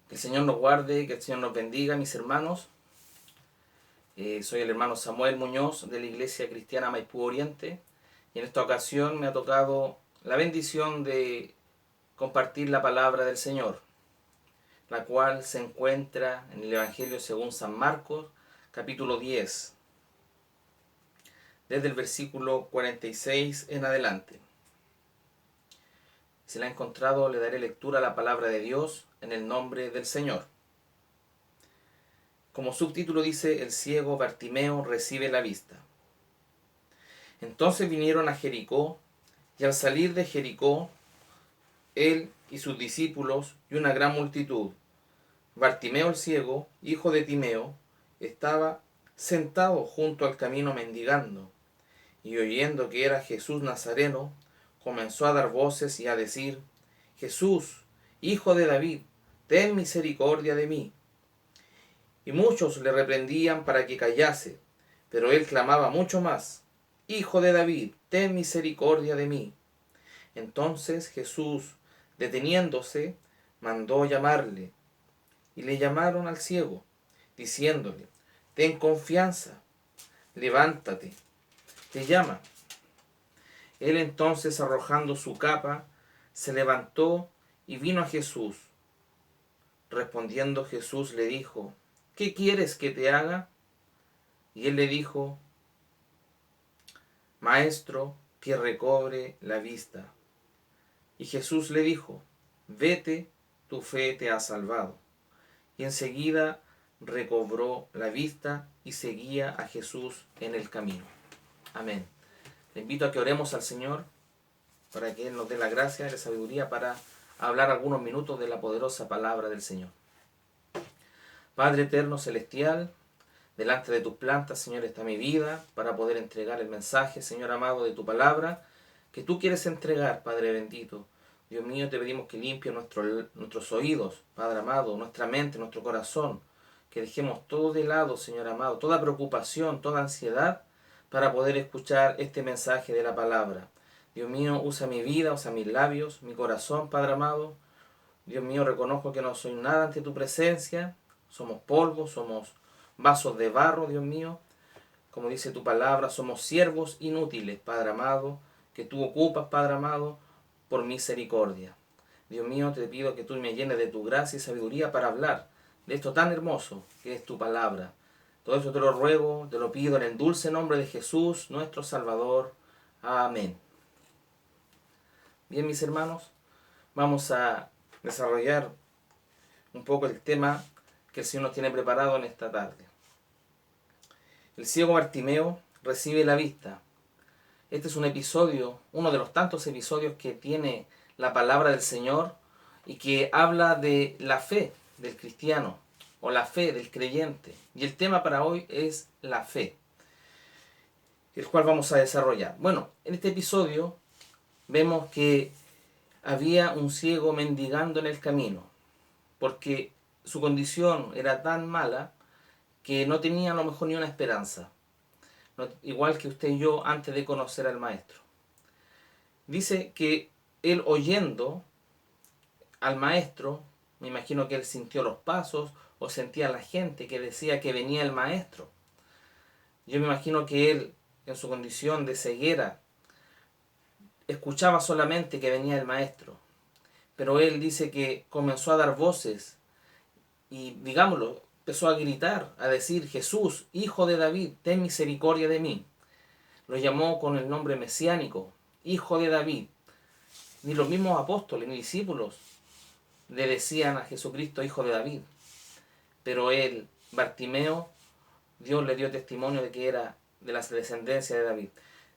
Que el Señor nos guarde, que el Señor nos bendiga, mis hermanos. Soy el hermano Samuel Muñoz de la Iglesia Cristiana Maipú Oriente y en esta ocasión me ha tocado la bendición de compartir la palabra del Señor, la cual se encuentra en el Evangelio según San Marcos, capítulo 10, desde el versículo 46 en adelante. Si la ha encontrado, le daré lectura a la palabra de Dios en el nombre del Señor. Como subtítulo dice, el ciego Bartimeo recibe la vista. Entonces vinieron a Jericó, y al salir de Jericó, él y sus discípulos y una gran multitud, Bartimeo el ciego, hijo de Timeo, estaba sentado junto al camino mendigando, y oyendo que era Jesús Nazareno, comenzó a dar voces y a decir: Jesús, hijo de David, ten misericordia de mí. Y muchos le reprendían para que callase, pero él clamaba mucho más: Hijo de David, ten misericordia de mí. Entonces Jesús, deteniéndose, mandó llamarle, y le llamaron al ciego, diciéndole: Ten confianza, levántate, te llama. Él entonces, arrojando su capa, se levantó y vino a Jesús. Respondiendo Jesús le dijo: ¿Qué quieres que te haga? Y él le dijo: Maestro, que recobre la vista. Y Jesús le dijo: Vete, tu fe te ha salvado. Y enseguida recobró la vista y seguía a Jesús en el camino. Amén. Le invito a que oremos al Señor para que Él nos dé la gracia y la sabiduría para hablar algunos minutos de la poderosa palabra del Señor. Padre eterno celestial, delante de tus plantas, Señor, está mi vida para poder entregar el mensaje, Señor amado, de tu palabra que tú quieres entregar, Padre bendito. Dios mío, te pedimos que limpies nuestros oídos, Padre amado, nuestra mente, nuestro corazón, que dejemos todo de lado, Señor amado, toda preocupación, toda ansiedad, para poder escuchar este mensaje de la palabra. Dios mío, usa mi vida, usa mis labios, mi corazón, Padre amado. Dios mío, reconozco que no soy nada ante tu presencia, somos polvo, somos vasos de barro, Dios mío. Como dice tu palabra, somos siervos inútiles, Padre amado, que tú ocupas, Padre amado, por misericordia. Dios mío, te pido que tú me llenes de tu gracia y sabiduría para hablar de esto tan hermoso que es tu palabra. Todo esto te lo ruego, te lo pido en el dulce nombre de Jesús, nuestro Salvador. Amén. Bien, mis hermanos, vamos a desarrollar un poco el tema que el Señor nos tiene preparado en esta tarde. El ciego Bartimeo recibe la vista. Este es un episodio, uno de los tantos episodios que tiene la palabra del Señor y que habla de la fe del cristiano o la fe del creyente. Y el tema para hoy es la fe, el cual vamos a desarrollar. Bueno, en este episodio vemos que había un ciego mendigando en el camino, porque su condición era tan mala que no tenía a lo mejor ni una esperanza. Igual que usted y yo antes de conocer al maestro. Dice que él, oyendo al maestro, me imagino que él sintió los pasos o sentía a la gente que decía que venía el maestro. Yo me imagino que él, en su condición de ceguera, escuchaba solamente que venía el maestro. Pero él dice que comenzó a dar voces y, digámoslo, empezó a gritar, a decir: Jesús, hijo de David, ten misericordia de mí. Lo llamó con el nombre mesiánico, hijo de David. Ni los mismos apóstoles ni discípulos le decían a Jesucristo hijo de David. Pero él, Bartimeo, Dios le dio testimonio de que era de la descendencia de David.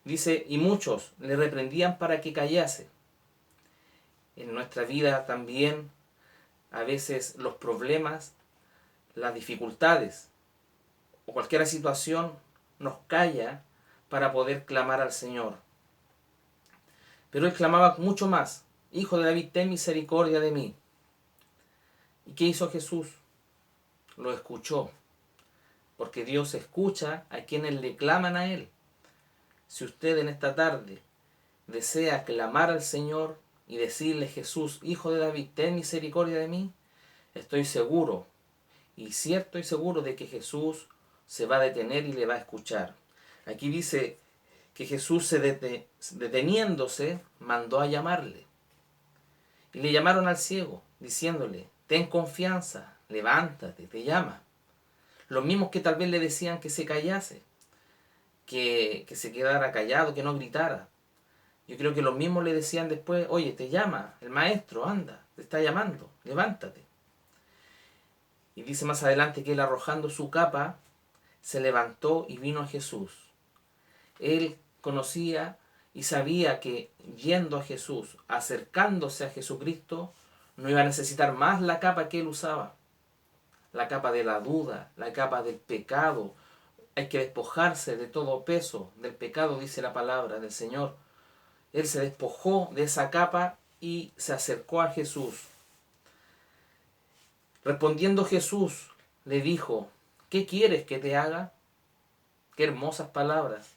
Dice: y muchos le reprendían para que callase. En nuestra vida también, a veces los problemas, las dificultades o cualquier situación nos calla para poder clamar al Señor. Pero él clamaba mucho más: Hijo de David, ten misericordia de mí. ¿Y qué hizo Jesús? Lo escuchó, porque Dios escucha a quienes le claman a Él. Si usted en esta tarde desea clamar al Señor y decirle: Jesús, Hijo de David, ten misericordia de mí, Estoy seguro y cierto y seguro de que Jesús se va a detener y le va a escuchar. Aquí dice que Jesús deteniéndose mandó a llamarle. Y le llamaron al ciego, diciéndole, ten confianza, levántate, te llama. Los mismos que tal vez le decían que se callase, que se quedara callado, que no gritara. Yo creo que los mismos le decían después, oye, te llama el maestro, anda, te está llamando, levántate. Y dice más adelante que él, arrojando su capa, se levantó y vino a Jesús. Él conocía y sabía que yendo a Jesús, acercándose a Jesucristo, no iba a necesitar más la capa que él usaba. La capa de la duda, la capa del pecado. Hay que despojarse de todo peso del pecado, dice la palabra del Señor. Él se despojó de esa capa y se acercó a Jesús. Respondiendo Jesús, le dijo, ¿qué quieres que te haga? Qué hermosas palabras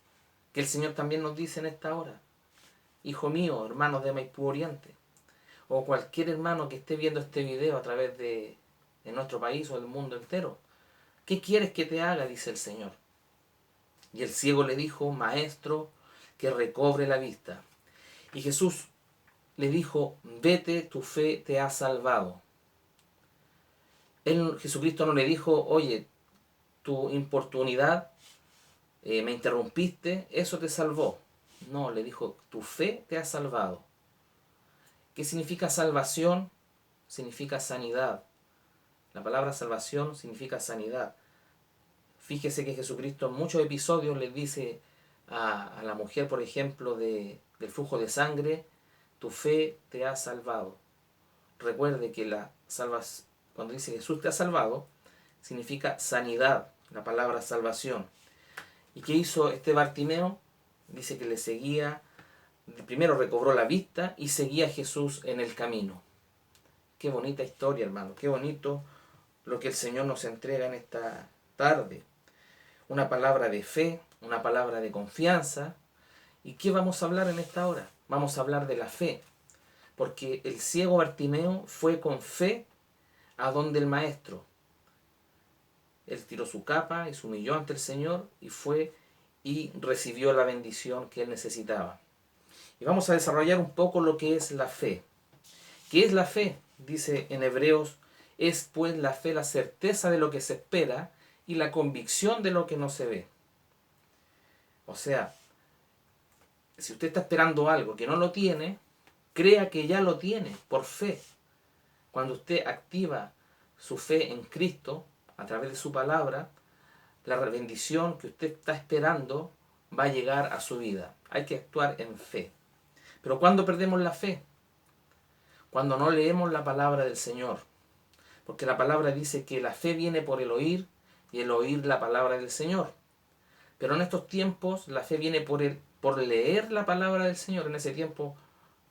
que el Señor también nos dice en esta hora. Hijo mío, hermanos de Maipú Oriente, o cualquier hermano que esté viendo este video a través de nuestro país o del mundo entero, ¿qué quieres que te haga? Dice el Señor. Y el ciego le dijo, maestro, que recobre la vista. Y Jesús le dijo, vete, tu fe te ha salvado. Jesucristo no le dijo, oye, tu importunidad, me interrumpiste, eso te salvó. No, le dijo, tu fe te ha salvado. ¿Qué significa salvación? Significa sanidad. La palabra salvación significa sanidad. Fíjese que Jesucristo en muchos episodios le dice a la mujer, por ejemplo, del flujo de sangre, tu fe te ha salvado. Recuerde que cuando dice Jesús te ha salvado, significa sanidad, la palabra salvación. ¿Y qué hizo este Bartimeo? Dice que le seguía, primero recobró la vista y seguía a Jesús en el camino. Qué bonita historia, hermano, qué bonito lo que el Señor nos entrega en esta tarde. Una palabra de fe, una palabra de confianza. ¿Y qué vamos a hablar en esta hora? Vamos a hablar de la fe, porque el ciego Bartimeo fue con fe a donde el maestro. Él tiró su capa y se humilló ante el Señor y fue y recibió la bendición que él necesitaba. Y vamos a desarrollar un poco lo que es la fe. ¿Qué es la fe? Dice en Hebreos, es pues la fe la certeza de lo que se espera y la convicción de lo que no se ve. O sea, si usted está esperando algo que no lo tiene, crea que ya lo tiene por fe. Cuando usted activa su fe en Cristo a través de su palabra, la bendición que usted está esperando va a llegar a su vida. Hay que actuar en fe. Pero ¿cuándo perdemos la fe? Cuando no leemos la palabra del Señor. Porque la palabra dice que la fe viene por el oír y el oír la palabra del Señor. Pero en estos tiempos la fe viene por leer la palabra del Señor. En ese tiempo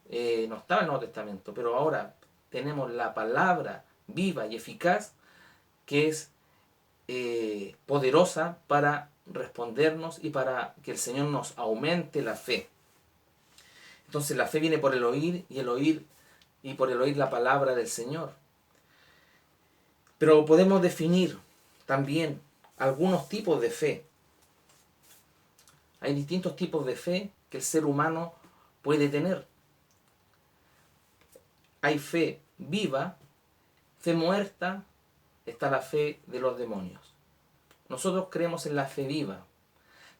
no estaba el Nuevo Testamento, pero ahora tenemos la palabra viva y eficaz que es poderosa para respondernos y para que el Señor nos aumente la fe. Entonces la fe viene por el oír y por el oír la palabra del Señor. Pero podemos definir también algunos tipos de fe. Hay distintos tipos de fe que el ser humano puede tener. Hay fe viva, fe muerta, está la fe de los demonios. Nosotros creemos en la fe viva.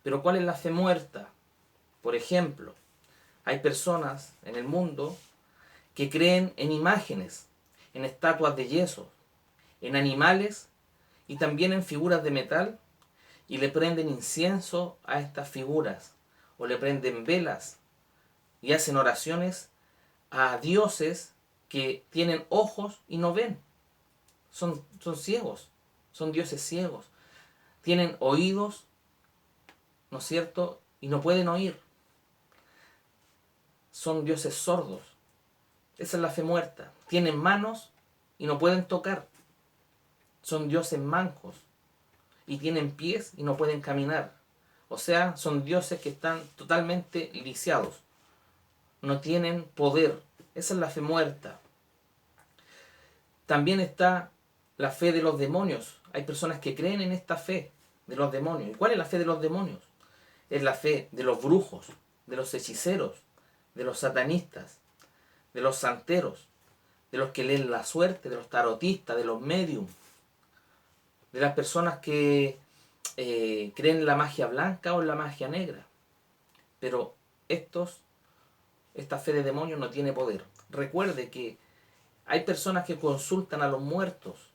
Pero ¿cuál es la fe muerta? Por ejemplo, hay personas en el mundo que creen en imágenes, en estatuas de yeso, en animales y también en figuras de metal, y le prenden incienso a estas figuras o le prenden velas y hacen oraciones a dioses que tienen ojos y no ven. Son ciegos, son dioses ciegos. Tienen oídos, ¿no es cierto?, y no pueden oír. Son dioses sordos. Esa es la fe muerta. Tienen manos y no pueden tocar. Son dioses mancos. Y tienen pies y no pueden caminar. O sea, son dioses que están totalmente lisiados. No tienen poder. Esa es la fe muerta. También está la fe de los demonios. Hay personas que creen en esta fe de los demonios. ¿Y cuál es la fe de los demonios? Es la fe de los brujos, de los hechiceros, de los satanistas, de los santeros, de los que leen la suerte, de los tarotistas, de los mediums, de las personas que creen en la magia blanca o en la magia negra. Pero esta fe de demonios no tiene poder. Recuerde que hay personas que consultan a los muertos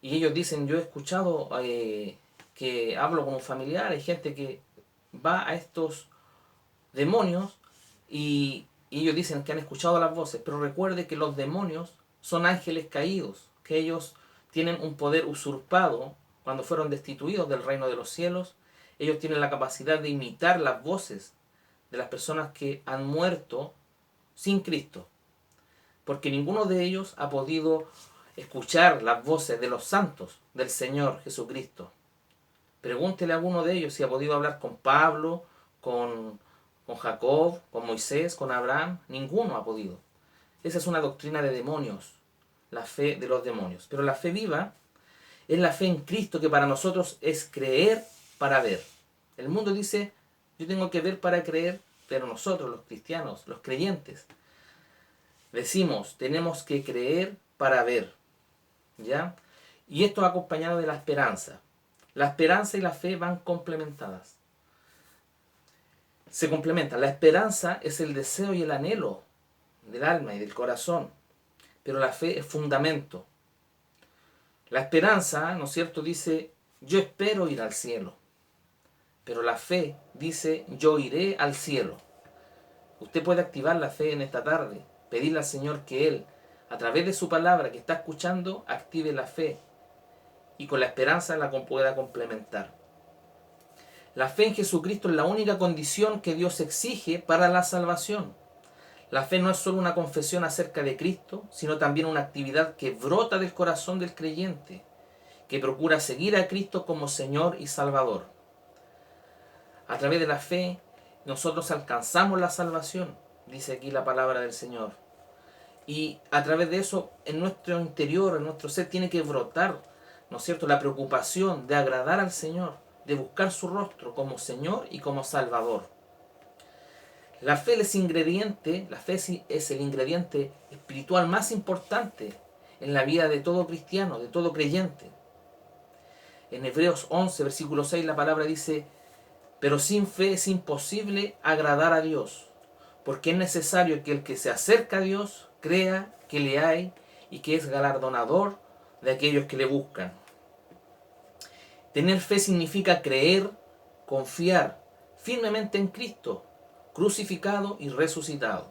y ellos dicen, yo he escuchado que hablo con un familiar, hay gente que va a estos demonios y ellos dicen que han escuchado las voces, pero recuerde que los demonios son ángeles caídos, que ellos tienen un poder usurpado cuando fueron destituidos del reino de los cielos. Ellos tienen la capacidad de imitar las voces de las personas que han muerto sin Cristo, porque ninguno de ellos ha podido escuchar las voces de los santos del Señor Jesucristo. Pregúntele a alguno de ellos si ha podido hablar con Pablo, con Jacob, con Moisés, con Abraham. Ninguno ha podido. Esa es una doctrina de demonios, la fe de los demonios. Pero la fe viva es la fe en Cristo, que para nosotros es creer para ver. El mundo dice, yo tengo que ver para creer, pero nosotros, los cristianos, los creyentes, decimos, tenemos que creer para ver. ¿Ya? Y esto es acompañado de la esperanza. La esperanza y la fe van complementadas. Se complementan. La esperanza es el deseo y el anhelo del alma y del corazón, pero la fe es fundamento. La esperanza, ¿no es cierto?, dice, yo espero ir al cielo, pero la fe dice, yo iré al cielo. Usted puede activar la fe en esta tarde, pedirle al Señor que Él, a través de su palabra que está escuchando, active la fe y con la esperanza la pueda complementar. La fe en Jesucristo es la única condición que Dios exige para la salvación. La fe no es solo una confesión acerca de Cristo, sino también una actividad que brota del corazón del creyente, que procura seguir a Cristo como Señor y Salvador. A través de la fe, nosotros alcanzamos la salvación, dice aquí la palabra del Señor. Y a través de eso, en nuestro interior, en nuestro ser, tiene que brotar, ¿no es cierto?, la preocupación de agradar al Señor, de buscar su rostro como Señor y como Salvador. La fe es el ingrediente espiritual más importante en la vida de todo cristiano, de todo creyente. En Hebreos 11, versículo 6, la palabra dice, pero sin fe es imposible agradar a Dios, porque es necesario que el que se acerca a Dios crea que le hay y que es galardonador de aquellos que le buscan. Tener fe significa creer, confiar firmemente en Cristo, crucificado y resucitado.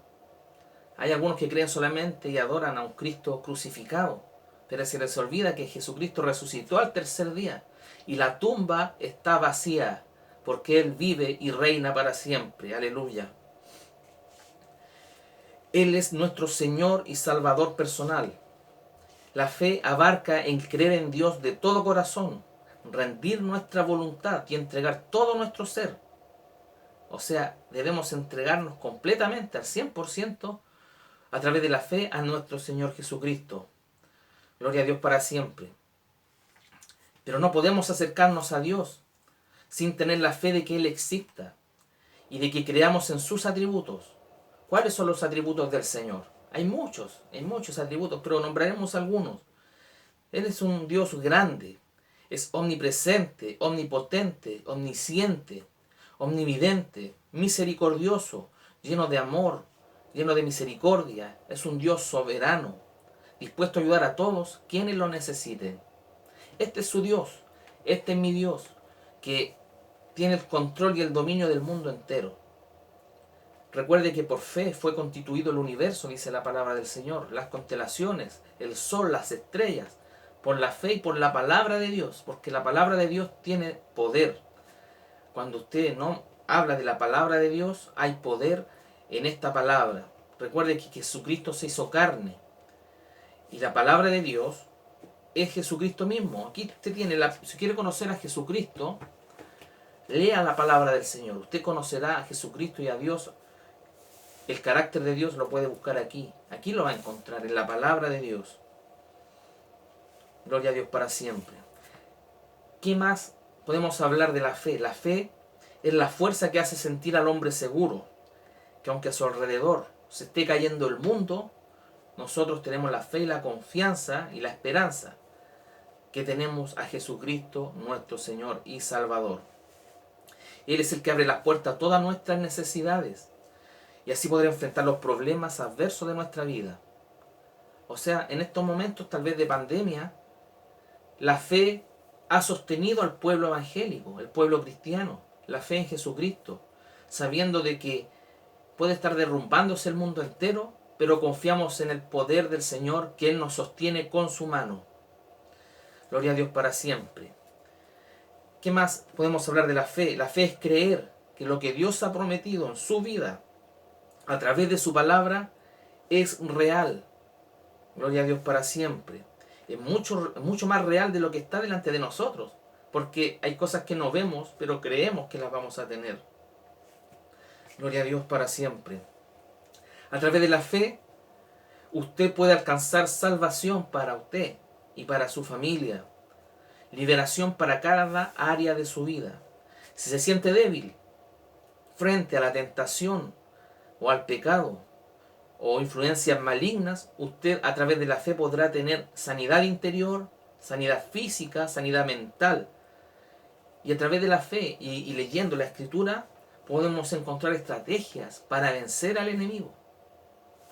Hay algunos que creen solamente y adoran a un Cristo crucificado, pero se les olvida que Jesucristo resucitó al tercer día y la tumba está vacía, porque Él vive y reina para siempre. Aleluya. Él es nuestro Señor y Salvador personal. La fe abarca en creer en Dios de todo corazón, rendir nuestra voluntad y entregar todo nuestro ser. O sea, debemos entregarnos completamente, al 100%, a través de la fe a nuestro Señor Jesucristo. Gloria a Dios para siempre. Pero no podemos acercarnos a Dios sin tener la fe de que Él exista y de que creamos en sus atributos. ¿Cuáles son los atributos del Señor? Hay muchos atributos, pero nombraremos algunos. Él es un Dios grande, es omnipresente, omnipotente, omnisciente, omnividente, misericordioso, lleno de amor, lleno de misericordia. Es un Dios soberano, dispuesto a ayudar a todos quienes lo necesiten. Este es su Dios, este es mi Dios, que tiene el control y el dominio del mundo entero. Recuerde que por fe fue constituido el universo, dice la palabra del Señor, las constelaciones, el sol, las estrellas, por la fe y por la palabra de Dios, porque la palabra de Dios tiene poder. Cuando usted no habla de la palabra de Dios, hay poder en esta palabra. Recuerde que Jesucristo se hizo carne y la palabra de Dios es Jesucristo mismo. Aquí usted tiene, si quiere conocer a el carácter de Dios lo puede buscar aquí. Aquí lo va a encontrar, en la palabra de Dios. Gloria a Dios para siempre. ¿Qué más podemos hablar de la fe? La fe es la fuerza que hace sentir al hombre seguro, que aunque a su alrededor se esté cayendo el mundo, nosotros tenemos la fe y la confianza y la esperanza que tenemos a Jesucristo, nuestro Señor y Salvador. Él es el que abre las puertas a todas nuestras necesidades y así poder enfrentar los problemas adversos de nuestra vida. O sea, en estos momentos tal vez de pandemia, la fe ha sostenido al pueblo evangélico, el pueblo cristiano, la fe en Jesucristo, sabiendo de que puede estar derrumbándose el mundo entero, pero confiamos en el poder del Señor, que Él nos sostiene con su mano. Gloria a Dios para siempre. ¿Qué más podemos hablar de la fe? La fe es creer que lo que Dios ha prometido en su vida, a través de su palabra, es real. Gloria a Dios para siempre. Es mucho más real de lo que está delante de nosotros, porque hay cosas que no vemos, pero creemos que las vamos a tener. Gloria a Dios para siempre. A través de la fe, usted puede alcanzar salvación para usted y para su familia. Liberación para cada área de su vida. Si se siente débil frente a la tentación o al pecado o influencias malignas, usted a través de la fe podrá tener sanidad interior, sanidad física, sanidad mental. Y a través de la fe y leyendo la Escritura podemos encontrar estrategias para vencer al enemigo.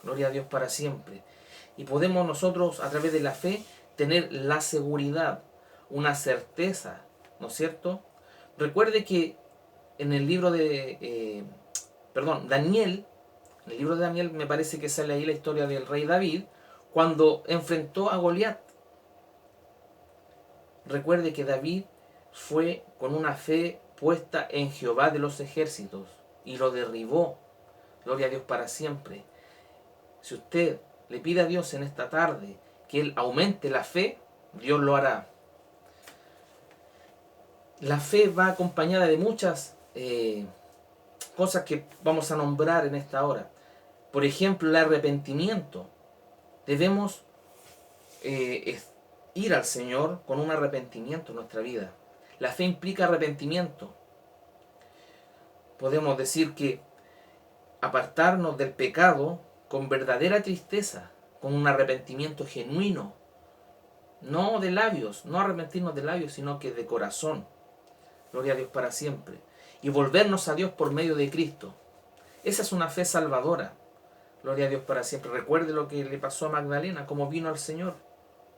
Gloria a Dios para siempre. Y podemos nosotros a través de la fe tener la seguridad, una certeza, ¿no es cierto? Recuerde que en el libro de Daniel, en el libro de Daniel me parece que sale ahí la historia del rey David, cuando enfrentó a Goliat. Recuerde que David fue con una fe puesta en Jehová de los ejércitos y lo derribó. Gloria a Dios para siempre. Si usted le pide a Dios en esta tarde que Él aumente la fe, Dios lo hará. La fe va acompañada de muchas cosas que vamos a nombrar en esta hora. Por ejemplo, el arrepentimiento. Debemos ir al Señor con un arrepentimiento en nuestra vida. La fe implica arrepentimiento. Podemos decir que apartarnos del pecado con verdadera tristeza, con un arrepentimiento genuino. No de labios, no arrepentirnos de labios, sino que de corazón. Gloria a Dios para siempre. Y volvernos a Dios por medio de Cristo. Esa es una fe salvadora. Gloria a Dios para siempre. Recuerde lo que le pasó a Magdalena, cómo vino al Señor,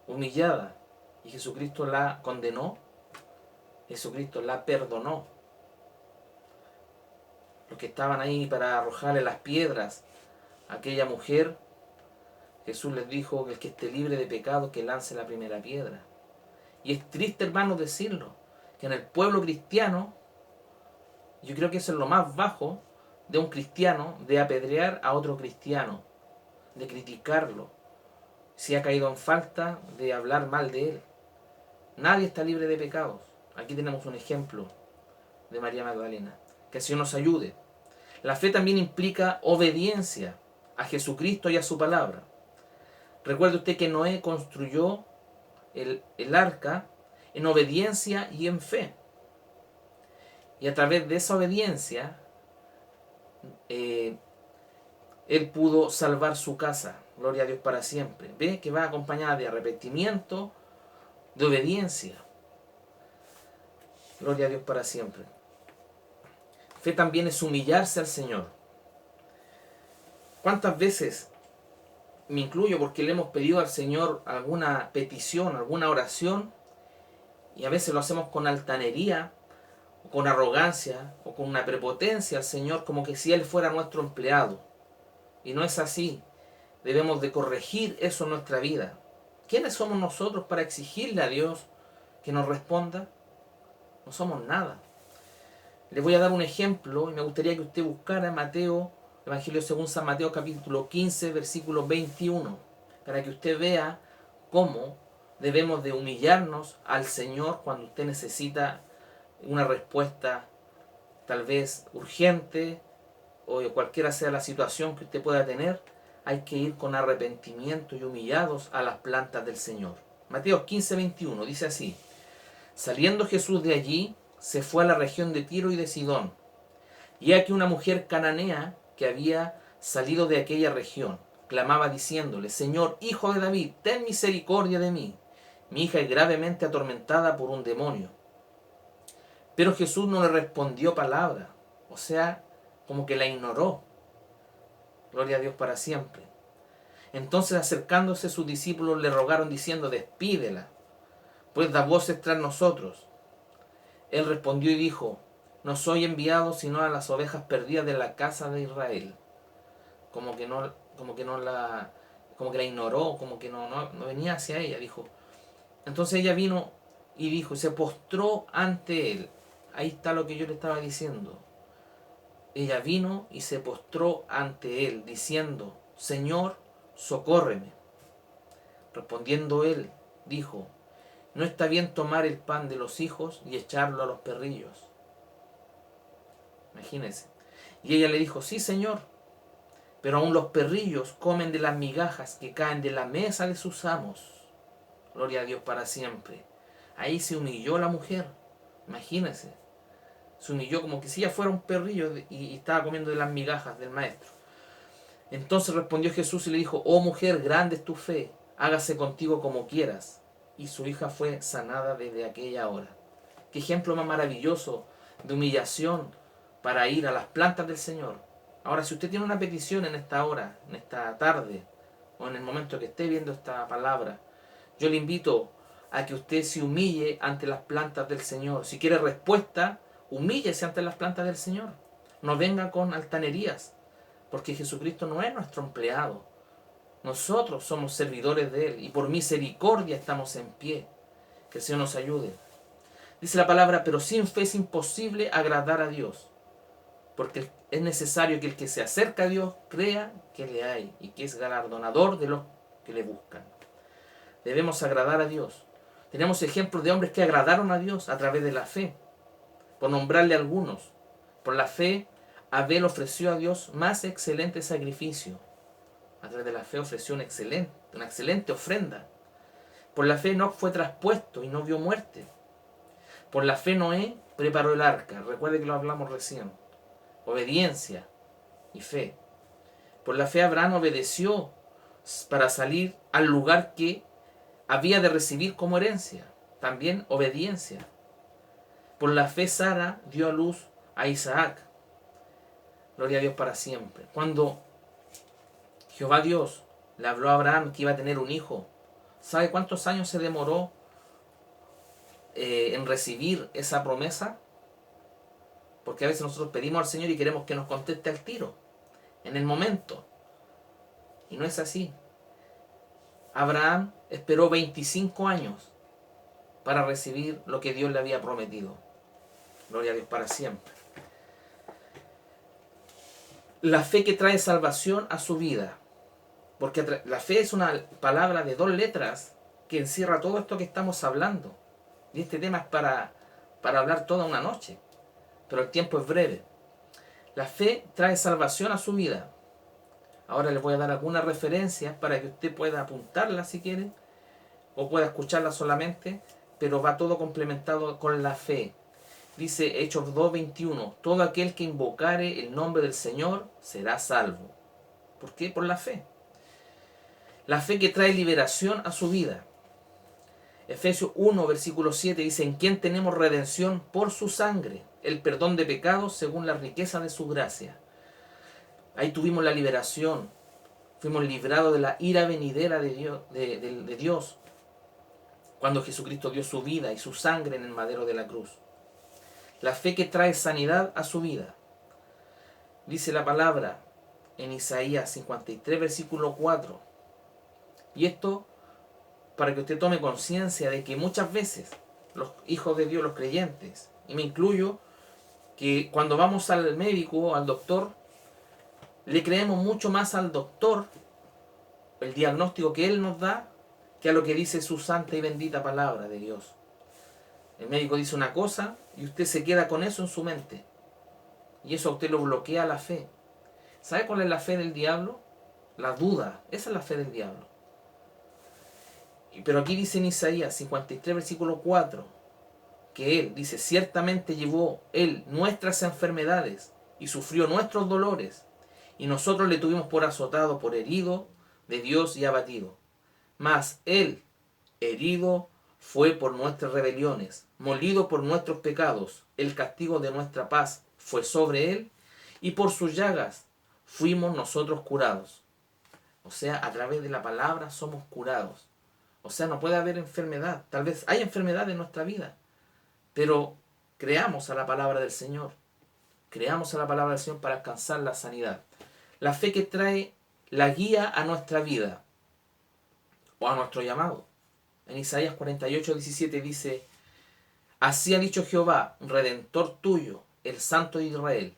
humillada. Y Jesucristo la condenó. Jesucristo la perdonó. Los que estaban ahí para arrojarle las piedras a aquella mujer, Jesús les dijo que el que esté libre de pecado, que lance la primera piedra. Y es triste, hermanos, decirlo, que en el pueblo cristiano, yo creo que eso es lo más bajo de un cristiano, de apedrear a otro cristiano, de criticarlo, si ha caído en falta, de hablar mal de él. Nadie está libre de pecados. Aquí tenemos un ejemplo de María Magdalena. Que el Señor nos ayude. La fe también implica obediencia a Jesucristo y a su palabra. Recuerde usted que Noé construyó el arca en obediencia y en fe. Y a través de esa obediencia, él pudo salvar su casa. Gloria a Dios para siempre. Ve que va acompañada de arrepentimiento, de obediencia. Gloria a Dios para siempre. Fe también es humillarse al Señor. ¿Cuántas veces, me incluyo porque le hemos pedido al Señor alguna petición, alguna oración, y a veces lo hacemos con altanería, o con arrogancia, o con una prepotencia al Señor, como que si Él fuera nuestro empleado? Y no es así. Debemos de corregir eso en nuestra vida. ¿Quiénes somos nosotros para exigirle a Dios que nos responda? No somos nada. Les voy a dar un ejemplo y me gustaría que usted buscara Mateo, Evangelio según San Mateo capítulo 15, versículo 21, para que usted vea cómo debemos de humillarnos al Señor cuando usted necesita una respuesta tal vez urgente o cualquiera sea la situación que usted pueda tener, hay que ir con arrepentimiento y humillados a las plantas del Señor. Mateo 15:21 dice así: Saliendo Jesús de allí, se fue a la región de Tiro y de Sidón. Y aquí una mujer cananea que había salido de aquella región clamaba diciéndole: Señor, hijo de David, ten misericordia de mí. Mi hija es gravemente atormentada por un demonio. Pero Jesús no le respondió palabra, o sea, como que la ignoró. Gloria a Dios para siempre. Entonces, acercándose sus discípulos, le rogaron diciendo: Despídela, pues da voces tras nosotros. Él respondió y dijo: No soy enviado sino a las ovejas perdidas de la casa de Israel. Como que la ignoró, como que no venía hacia ella, dijo. Entonces ella vino y dijo, se postró ante él. Ahí está lo que yo le estaba diciendo. Ella vino y se postró ante él, diciendo: Señor, socórreme. Respondiendo él, dijo: No está bien tomar el pan de los hijos y echarlo a los perrillos. Imagínense. Y ella le dijo: Sí, Señor, pero aún los perrillos comen de las migajas que caen de la mesa de sus amos. Gloria a Dios para siempre. Ahí se humilló la mujer. Imagínense. Se humilló como que si ella fuera un perrillo y estaba comiendo de las migajas del maestro. Entonces respondió Jesús y le dijo: Oh mujer, grande es tu fe, hágase contigo como quieras. Y su hija fue sanada desde aquella hora. Qué ejemplo más maravilloso de humillación para ir a las plantas del Señor. Ahora, si usted tiene una petición en esta hora, en esta tarde, o en el momento que esté viendo esta palabra, yo le invito a que usted se humille ante las plantas del Señor. Si quiere respuesta, humíllese ante las plantas del Señor. No venga con altanerías, porque Jesucristo no es nuestro empleado. Nosotros somos servidores de Él y por misericordia estamos en pie. Que el Señor nos ayude. Dice la palabra: pero sin fe es imposible agradar a Dios, porque es necesario que el que se acerca a Dios crea que le hay y que es galardonador de los que le buscan. Debemos agradar a Dios. Tenemos ejemplos de hombres que agradaron a Dios a través de la fe. Por nombrarle algunos, por la fe, Abel ofreció a Dios más excelente sacrificio. A través de la fe ofreció una excelente ofrenda. Por la fe Enoc fue traspuesto y no vio muerte. Por la fe Noé preparó el arca. Recuerde que lo hablamos recién. Obediencia y fe. Por la fe Abraham obedeció para salir al lugar que había de recibir como herencia. También obediencia. Por la fe Sara dio a luz a Isaac. Gloria a Dios para siempre. Cuando Jehová Dios le habló a Abraham que iba a tener un hijo, ¿sabe cuántos años se demoró en recibir esa promesa? Porque a veces nosotros pedimos al Señor y queremos que nos conteste al tiro, en el momento. Y no es así. Abraham esperó 25 años para recibir lo que Dios le había prometido. Gloria a Dios para siempre. La fe que trae salvación a su vida. Porque la fe es una palabra de 2 letras que encierra todo esto que estamos hablando. Y este tema es para hablar toda una noche. Pero el tiempo es breve. La fe trae salvación a su vida. Ahora les voy a dar algunas referencias para que usted pueda apuntarlas si quiere, o pueda escucharlas solamente, pero va todo complementado con la fe. Dice Hechos 2:21: todo aquel que invocare el nombre del Señor será salvo. ¿Por qué? Por la fe. La fe que trae liberación a su vida. Efesios 1, versículo 7 dice: en quien tenemos redención por su sangre, el perdón de pecados según la riqueza de su gracia. Ahí tuvimos la liberación. Fuimos librados de la ira venidera de Dios cuando Jesucristo dio su vida y su sangre en el madero de la cruz. La fe que trae sanidad a su vida. Dice la palabra en Isaías 53, versículo 4. Y esto para que usted tome conciencia de que muchas veces los hijos de Dios, los creyentes, y me incluyo, que cuando vamos al médico o al doctor, le creemos mucho más al doctor, el diagnóstico que él nos da, que a lo que dice su santa y bendita palabra de Dios. El médico dice una cosa y usted se queda con eso en su mente. Y eso a usted lo bloquea la fe. ¿Sabe cuál es la fe del diablo? La duda. Esa es la fe del diablo. Pero aquí dice en Isaías 53, versículo 4, que Él dice, ciertamente llevó Él nuestras enfermedades y sufrió nuestros dolores, y nosotros le tuvimos por azotado, por herido de Dios y abatido. Mas Él, herido, fue por nuestras rebeliones, molido por nuestros pecados, el castigo de nuestra paz fue sobre Él, y por sus llagas fuimos nosotros curados. O sea, a través de la palabra somos curados. O sea, no puede haber enfermedad. Tal vez hay enfermedad en nuestra vida, pero creamos a la palabra del Señor. Creamos a la palabra del Señor para alcanzar la sanidad. La fe que trae la guía a nuestra vida o a nuestro llamado. En Isaías 48, 17 dice, así ha dicho Jehová, Redentor tuyo, el Santo de Israel.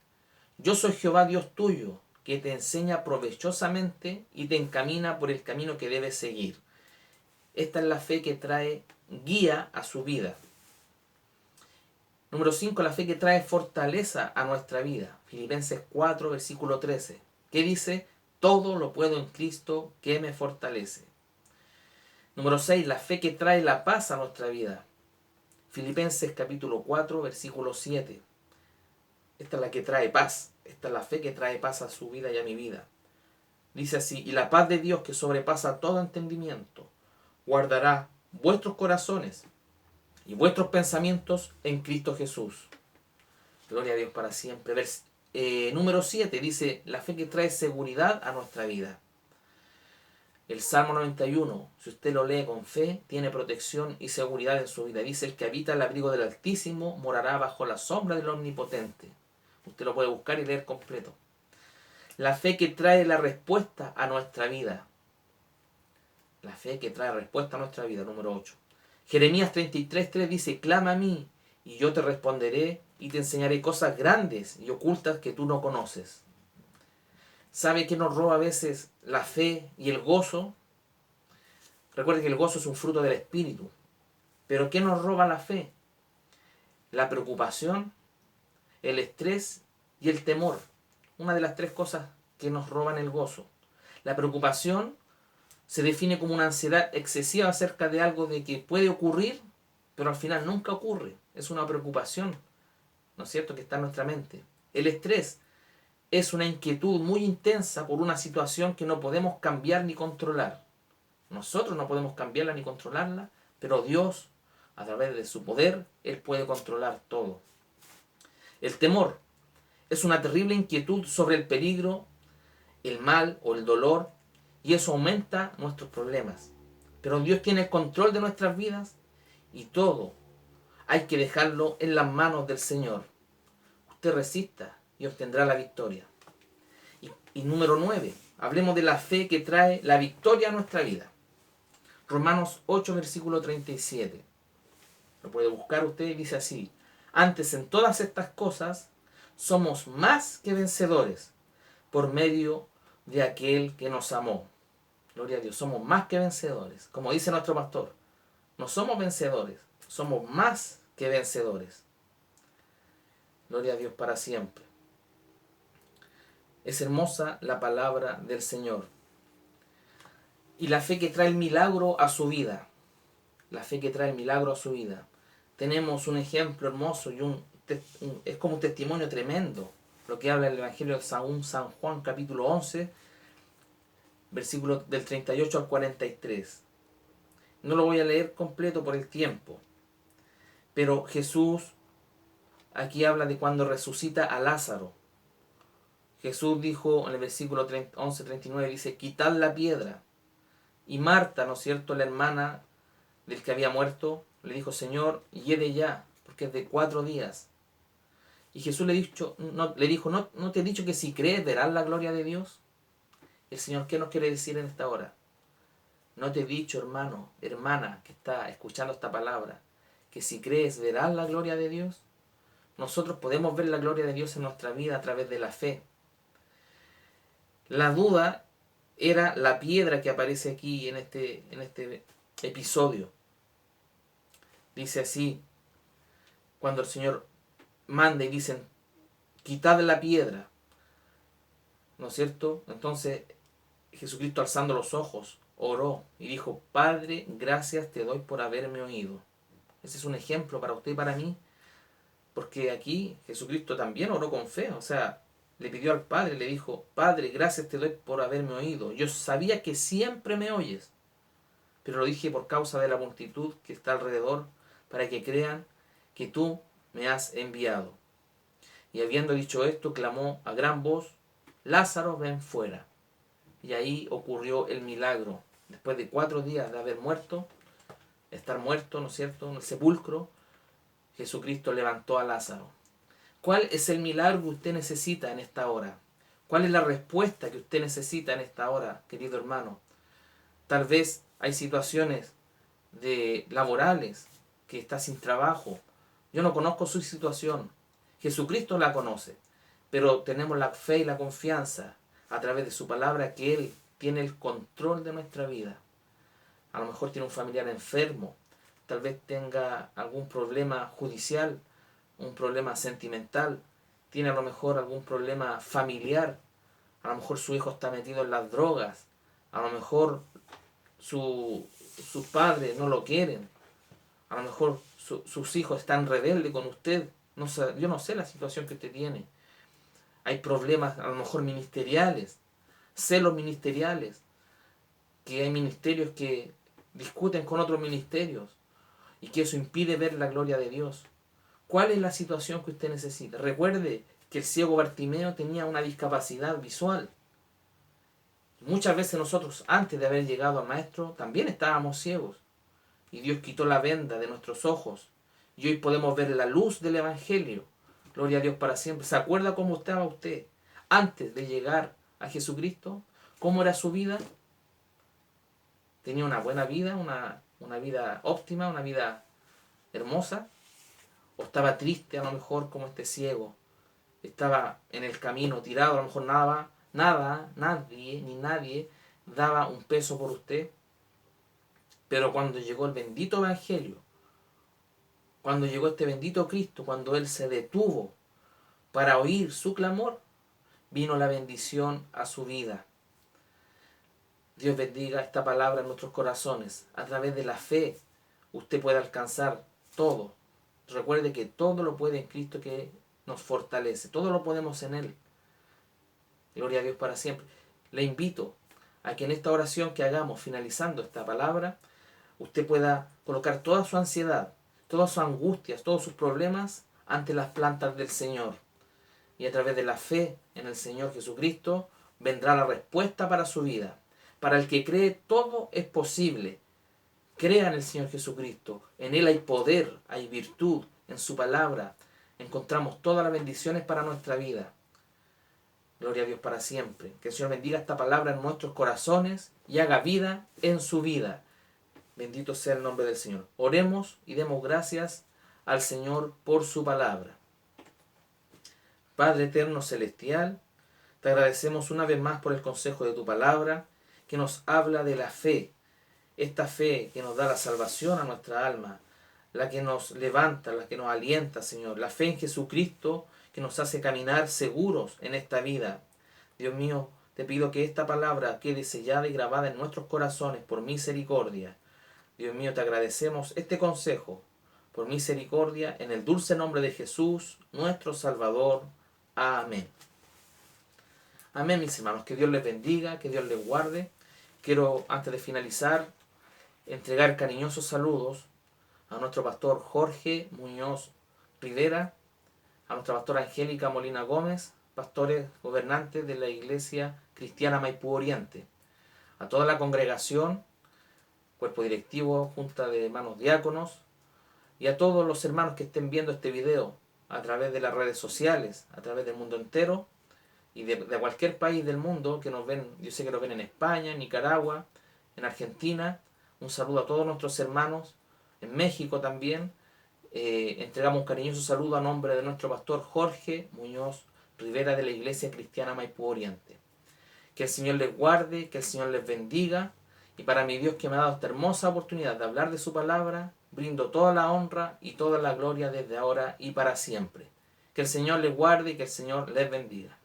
Yo soy Jehová Dios tuyo, que te enseña provechosamente y te encamina por el camino que debes seguir. Esta es la fe que trae guía a su vida. Número 5, la fe que trae fortaleza a nuestra vida. Filipenses 4, versículo 13, que dice, todo lo puedo en Cristo que me fortalece. Número 6, la fe que trae la paz a nuestra vida. Filipenses capítulo 4, versículo 7. Esta es la que trae paz. Esta es la fe que trae paz a su vida y a mi vida. Dice así, y la paz de Dios que sobrepasa todo entendimiento, guardará vuestros corazones y vuestros pensamientos en Cristo Jesús. Gloria a Dios para siempre. Número 7 dice, la fe que trae seguridad a nuestra vida. El Salmo 91, si usted lo lee con fe, tiene protección y seguridad en su vida. Dice, el que habita el abrigo del Altísimo morará bajo la sombra del Omnipotente. Usted lo puede buscar y leer completo. La fe que trae la respuesta a nuestra vida. La fe que trae respuesta a nuestra vida, número 8. Jeremías 33:3 dice, clama a mí y yo te responderé y te enseñaré cosas grandes y ocultas que tú no conoces. ¿Sabe qué nos roba a veces la fe y el gozo? Recuerde que el gozo es un fruto del Espíritu. Pero ¿qué nos roba la fe? La preocupación, el estrés y el temor. Una de las tres cosas que nos roban el gozo. La preocupación se define como una ansiedad excesiva acerca de algo de que puede ocurrir, pero al final nunca ocurre. Es una preocupación, ¿no es cierto?, que está en nuestra mente. El estrés es una inquietud muy intensa por una situación que no podemos cambiar ni controlar. Nosotros no podemos cambiarla ni controlarla, pero Dios, a través de su poder, Él puede controlar todo. El temor es una terrible inquietud sobre el peligro, el mal o el dolor, y eso aumenta nuestros problemas. Pero Dios tiene el control de nuestras vidas y todo hay que dejarlo en las manos del Señor. Usted resista y obtendrá la victoria. Y número 9, hablemos de la fe que trae la victoria a nuestra vida. Romanos 8, versículo 37. Lo puede buscar usted y dice así, antes en todas estas cosas somos más que vencedores por medio de aquel que nos amó. Gloria a Dios, somos más que vencedores. Como dice nuestro pastor, no somos vencedores, somos más que vencedores. Gloria a Dios para siempre. Es hermosa la palabra del Señor. Y la fe que trae el milagro a su vida. La fe que trae el milagro a su vida. Tenemos un ejemplo hermoso y es como un testimonio tremendo. Lo que habla el Evangelio de San Juan capítulo 11, versículos del 38 al 43. No lo voy a leer completo por el tiempo. Pero Jesús aquí habla de cuando resucita a Lázaro. Jesús dijo en el versículo 11:39, dice, quitad la piedra. Y Marta, ¿no es cierto?, la hermana del que había muerto, le dijo, Señor, hiede ya, porque es de 4 días. Y Jesús le dijo, ¿no te he dicho que si crees verás la gloria de Dios? El Señor, ¿qué nos quiere decir en esta hora? No te he dicho, hermano, hermana, que está escuchando esta palabra, que si crees verás la gloria de Dios. Nosotros podemos ver la gloria de Dios en nuestra vida a través de la fe. La duda era la piedra que aparece aquí en este episodio. Dice así, cuando el Señor manda y dicen, quitad la piedra. ¿no es cierto? Entonces Jesucristo, alzando los ojos, oró y dijo: Padre, gracias te doy por haberme oído. Ese es un ejemplo para usted y para mí, porque aquí Jesucristo también oró con fe. O sea, le pidió al Padre, le dijo: Padre, gracias te doy por haberme oído. Yo sabía que siempre me oyes, pero lo dije por causa de la multitud que está alrededor, para que crean que tú me has enviado. Y habiendo dicho esto, clamó a gran voz: Lázaro, ven fuera. Y ahí ocurrió el milagro. Después de 4 días de haber muerto, estar muerto, ¿no es cierto?, en el sepulcro, Jesucristo levantó a Lázaro. ¿Cuál es el milagro que usted necesita en esta hora? ¿Cuál es la respuesta que usted necesita en esta hora, querido hermano? Tal vez hay situaciones laborales que está sin trabajo. Yo no conozco su situación. Jesucristo la conoce. Pero tenemos la fe y la confianza a través de su palabra que Él tiene el control de nuestra vida. A lo mejor tiene un familiar enfermo, tal vez tenga algún problema judicial, un problema sentimental, tiene a lo mejor algún problema familiar, a lo mejor su hijo está metido en las drogas, a lo mejor sus padres no lo quieren, a lo mejor sus hijos están rebeldes con usted. No sé, yo no sé la situación que usted tiene. Hay problemas a lo mejor ministeriales, celos ministeriales, que hay ministerios que discuten con otros ministerios y que eso impide ver la gloria de Dios. ¿Cuál es la situación que usted necesita? Recuerde que el ciego Bartimeo tenía una discapacidad visual. Muchas veces nosotros, antes de haber llegado al Maestro, también estábamos ciegos. Y Dios quitó la venda de nuestros ojos. Y hoy podemos ver la luz del Evangelio. Gloria a Dios para siempre. ¿Se acuerda cómo estaba usted antes de llegar a Jesucristo? ¿Cómo era su vida? ¿Tenía una buena vida, una vida óptima, una vida hermosa? ¿O estaba triste a lo mejor como este ciego? Estaba en el camino tirado, a lo mejor nadie daba un peso por usted. Pero cuando llegó el bendito Evangelio, cuando llegó este bendito Cristo, cuando Él se detuvo para oír su clamor, vino la bendición a su vida. Dios bendiga esta palabra en nuestros corazones. A través de la fe, usted puede alcanzar todo. Recuerde que todo lo puede en Cristo que nos fortalece. Todo lo podemos en Él. Gloria a Dios para siempre. Le invito a que en esta oración que hagamos, finalizando esta palabra, usted pueda colocar toda su ansiedad, todas sus angustias, todos sus problemas ante las plantas del Señor. Y a través de la fe en el Señor Jesucristo vendrá la respuesta para su vida. Para el que cree, todo es posible. Crea en el Señor Jesucristo. En Él hay poder, hay virtud. En su palabra encontramos todas las bendiciones para nuestra vida. Gloria a Dios para siempre. Que el Señor bendiga esta palabra en nuestros corazones y haga vida en su vida. Bendito sea el nombre del Señor. Oremos y demos gracias al Señor por su palabra. Padre eterno celestial, te agradecemos una vez más por el consejo de tu palabra, que nos habla de la fe. Esta fe que nos da la salvación a nuestra alma, la que nos levanta, la que nos alienta, Señor. La fe en Jesucristo que nos hace caminar seguros en esta vida. Dios mío, te pido que esta palabra quede sellada y grabada en nuestros corazones por misericordia. Dios mío, te agradecemos este consejo por misericordia en el dulce nombre de Jesús, nuestro Salvador. Amén. Amén, mis hermanos. Que Dios les bendiga, que Dios les guarde. Quiero, antes de finalizar, entregar cariñosos saludos a nuestro pastor Jorge Muñoz Rivera, a nuestra pastora Angélica Molina Gómez, pastores gobernantes de la Iglesia Cristiana Maipú Oriente, a toda la congregación, cuerpo directivo, junta de hermanos diáconos, y a todos los hermanos que estén viendo este video a través de las redes sociales, a través del mundo entero, y de cualquier país del mundo que nos ven. Yo sé que nos ven en España, en Nicaragua, en Argentina. Un saludo a todos nuestros hermanos, en México también. Entregamos un cariñoso saludo a nombre de nuestro pastor Jorge Muñoz Rivera de la Iglesia Cristiana Maipú Oriente. Que el Señor les guarde, que el Señor les bendiga, y para mi Dios que me ha dado esta hermosa oportunidad de hablar de su palabra, brindo toda la honra y toda la gloria desde ahora y para siempre. Que el Señor les guarde y que el Señor les bendiga.